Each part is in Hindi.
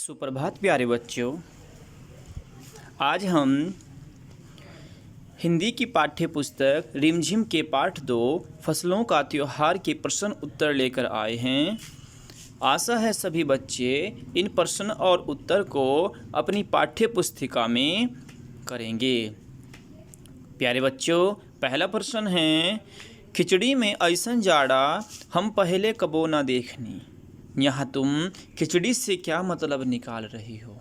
सुप्रभात प्यारे बच्चों। आज हम हिंदी की पाठ्य पुस्तक रिमझिम के पाठ 2 फसलों का त्योहार के प्रश्न उत्तर लेकर आए हैं। आशा है सभी बच्चे इन प्रश्न और उत्तर को अपनी पाठ्य पुस्तिका में करेंगे। प्यारे बच्चों, पहला प्रश्न है, खिचड़ी में ऐसन जाड़ा हम पहले कबो ना देखनी। यहाँ तुम खिचड़ी से क्या मतलब निकाल रही हो?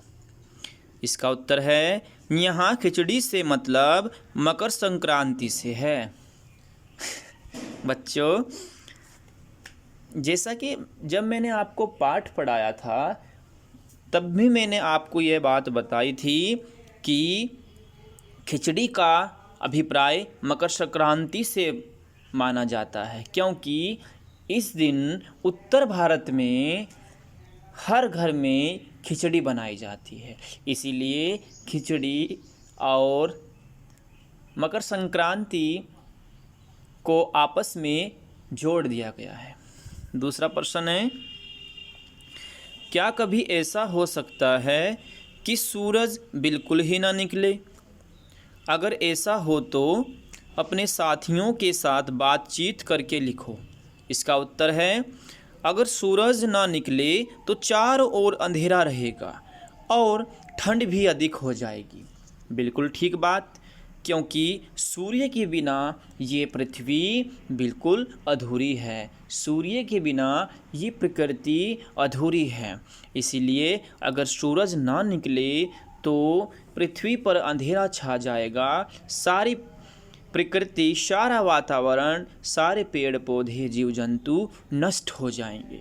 इसका उत्तर है, यहाँ खिचड़ी से मतलब मकर संक्रांति से है। बच्चों, जैसा कि जब मैंने आपको पाठ पढ़ाया था तब भी मैंने आपको यह बात बताई थी कि खिचड़ी का अभिप्राय मकर संक्रांति से माना जाता है, क्योंकि इस दिन उत्तर भारत में हर घर में खिचड़ी बनाई जाती है। इसीलिए खिचड़ी और मकर संक्रांति को आपस में जोड़ दिया गया है। दूसरा प्रश्न है, क्या कभी ऐसा हो सकता है कि सूरज बिल्कुल ही ना निकले? अगर ऐसा हो तो अपने साथियों के साथ बातचीत करके लिखो। इसका उत्तर है, अगर सूरज ना निकले तो चारों ओर अंधेरा रहेगा और ठंड भी अधिक हो जाएगी। बिल्कुल ठीक बात, क्योंकि सूर्य के बिना ये पृथ्वी बिल्कुल अधूरी है। सूर्य के बिना ये प्रकृति अधूरी है। इसीलिए अगर सूरज ना निकले तो पृथ्वी पर अंधेरा छा जाएगा। सारी प्रकृति, सारा वातावरण, सारे पेड़ पौधे, जीव जंतु नष्ट हो जाएंगे।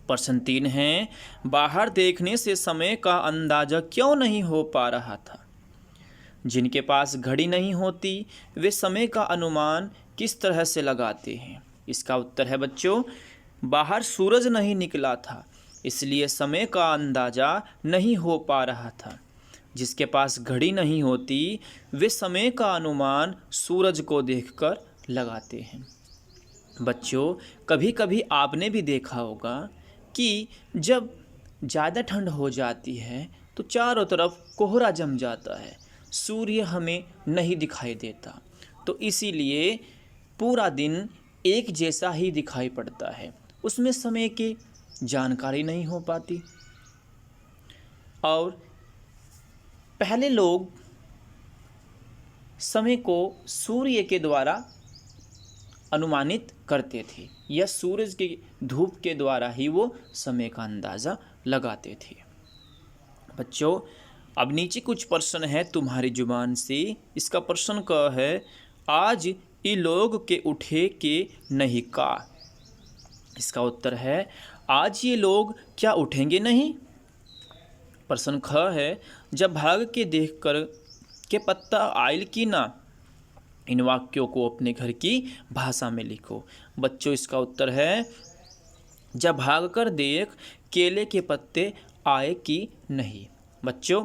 प्रश्न 3 है, बाहर देखने से समय का अंदाजा क्यों नहीं हो पा रहा था? जिनके पास घड़ी नहीं होती वे समय का अनुमान किस तरह से लगाते हैं? इसका उत्तर है बच्चों, बाहर सूरज नहीं निकला था, इसलिए समय का अंदाजा नहीं हो पा रहा था। जिसके पास घड़ी नहीं होती वे समय का अनुमान सूरज को देखकर लगाते हैं। बच्चों, कभी कभी आपने भी देखा होगा कि जब ज़्यादा ठंड हो जाती है तो चारों तरफ कोहरा जम जाता है, सूर्य हमें नहीं दिखाई देता, तो इसीलिए पूरा दिन एक जैसा ही दिखाई पड़ता है, उसमें समय की जानकारी नहीं हो पाती। और पहले लोग समय को सूर्य के द्वारा अनुमानित करते थे या सूरज की धूप के द्वारा ही वो समय का अंदाज़ा लगाते थे। बच्चों, अब नीचे कुछ प्रश्न है तुम्हारी जुबान से। इसका प्रश्न का है, आज ये लोग के उठे के नहीं का? इसका उत्तर है, आज ये लोग क्या उठेंगे नहीं? प्रश्न ख है, जब भाग के देख कर के पत्ता आयल की ना? इन वाक्यों को अपने घर की भाषा में लिखो। बच्चों, इसका उत्तर है, जब भाग कर देख केले के पत्ते आए कि नहीं। बच्चों,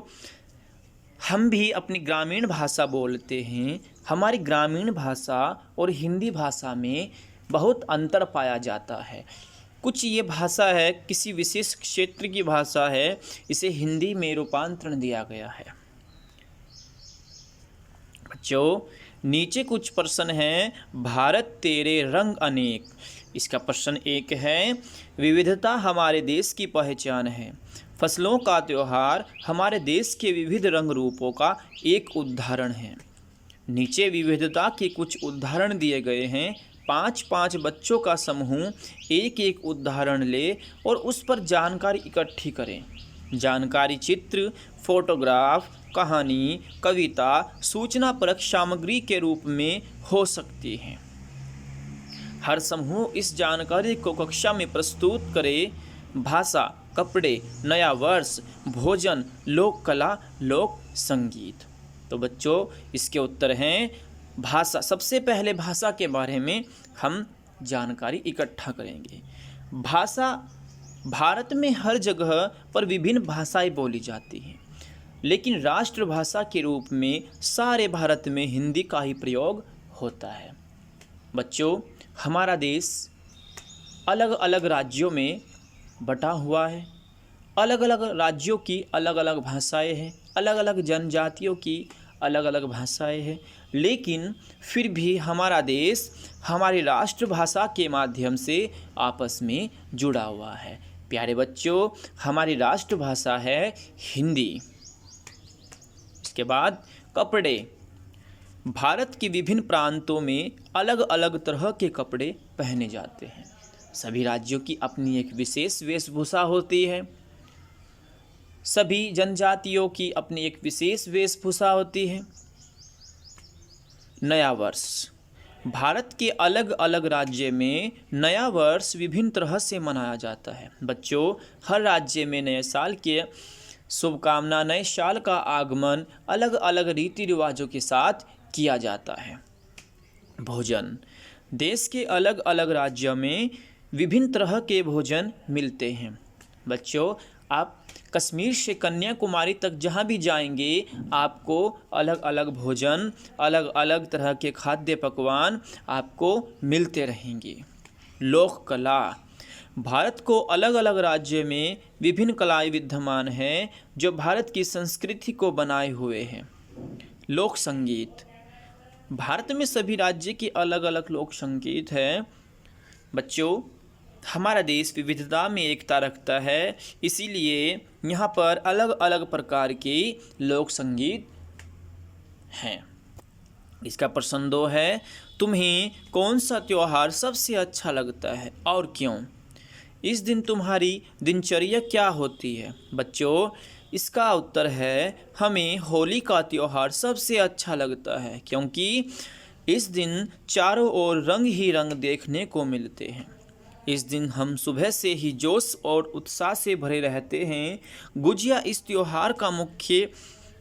हम भी अपनी ग्रामीण भाषा बोलते हैं। हमारी ग्रामीण भाषा और हिंदी भाषा में बहुत अंतर पाया जाता है। कुछ ये भाषा है, किसी विशेष क्षेत्र की भाषा है, इसे हिंदी में रूपांतरण दिया गया है। बच्चों, नीचे कुछ प्रश्न हैं, भारत तेरे रंग अनेक। इसका प्रश्न 1 है, विविधता हमारे देश की पहचान है। फसलों का त्योहार हमारे देश के विविध रंग रूपों का एक उदाहरण है। नीचे विविधता के कुछ उदाहरण दिए गए हैं। 5-5 बच्चों का समूह एक एक उदाहरण ले और उस पर जानकारी इकट्ठी करें। जानकारी चित्र, फोटोग्राफ, कहानी, कविता, सूचनापरक सामग्री के रूप में हो सकती है। हर समूह इस जानकारी को कक्षा में प्रस्तुत करे। भाषा, कपड़े, नया वर्ष, भोजन, लोक कला, लोक संगीत। तो बच्चों, इसके उत्तर हैं भाषा। सबसे पहले भाषा के बारे में हम जानकारी इकट्ठा करेंगे। भाषा, भारत में हर जगह पर विभिन्न भाषाएं बोली जाती हैं, लेकिन राष्ट्रभाषा के रूप में सारे भारत में हिंदी का ही प्रयोग होता है। बच्चों, हमारा देश अलग अलग राज्यों में बटा हुआ है। अलग अलग राज्यों की अलग अलग भाषाएं हैं, अलग अलग जनजातियों की अलग अलग भाषाएं हैं, लेकिन फिर भी हमारा देश हमारी राष्ट्रभाषा के माध्यम से आपस में जुड़ा हुआ है। प्यारे बच्चों, हमारी राष्ट्रभाषा है हिंदी। इसके बाद कपड़े। भारत के विभिन्न प्रांतों में अलग अलग तरह के कपड़े पहने जाते हैं। सभी राज्यों की अपनी एक विशेष वेशभूषा होती है। सभी जनजातियों की अपनी एक विशेष वेशभूषा होती है। नया वर्ष। भारत के अलग अलग राज्य में नया वर्ष विभिन्न तरह से मनाया जाता है। बच्चों, हर राज्य में नए साल के शुभकामना, नए साल का आगमन अलग अलग रीति रिवाजों के साथ किया जाता है। भोजन। देश के अलग अलग राज्यों में विभिन्न तरह के भोजन मिलते हैं। बच्चों, आप कश्मीर से कन्याकुमारी तक जहाँ भी जाएंगे, आपको अलग अलग भोजन, अलग अलग तरह के खाद्य पकवान आपको मिलते रहेंगे। लोक कला। भारत को अलग अलग राज्य में विभिन्न कलाएं विद्यमान हैं जो भारत की संस्कृति को बनाए हुए हैं। लोक संगीत। भारत में सभी राज्य की अलग अलग लोक संगीत हैं। बच्चों, हमारा देश विविधता में एकता रखता है, इसीलिए यहाँ पर अलग अलग प्रकार के लोक संगीत हैं। इसका प्रश्न 2 है, तुम्हें कौन सा त्यौहार सबसे अच्छा लगता है और क्यों? इस दिन तुम्हारी दिनचर्या क्या होती है? बच्चों, इसका उत्तर है, हमें होली का त्यौहार सबसे अच्छा लगता है, क्योंकि इस दिन चारों ओर रंग ही रंग देखने को मिलते हैं। इस दिन हम सुबह से ही जोश और उत्साह से भरे रहते हैं। गुजिया इस त्योहार का मुख्य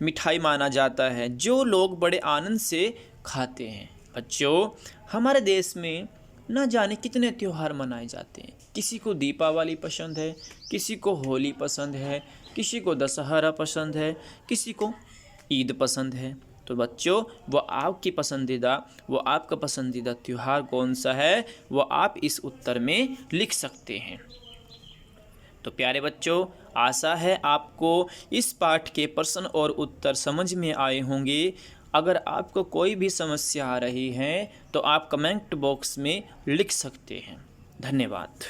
मिठाई माना जाता है, जो लोग बड़े आनंद से खाते हैं। बच्चों, हमारे देश में न जाने कितने त्यौहार मनाए जाते हैं। किसी को दीपावली पसंद है, किसी को होली पसंद है, किसी को दशहरा पसंद है, किसी को ईद पसंद है। तो बच्चों, वो आपका पसंदीदा त्यौहार कौन सा है, वो आप इस उत्तर में लिख सकते हैं। तो प्यारे बच्चों, आशा है आपको इस पाठ के प्रश्न और उत्तर समझ में आए होंगे। अगर आपको कोई भी समस्या आ रही है तो आप कमेंट बॉक्स में लिख सकते हैं। धन्यवाद।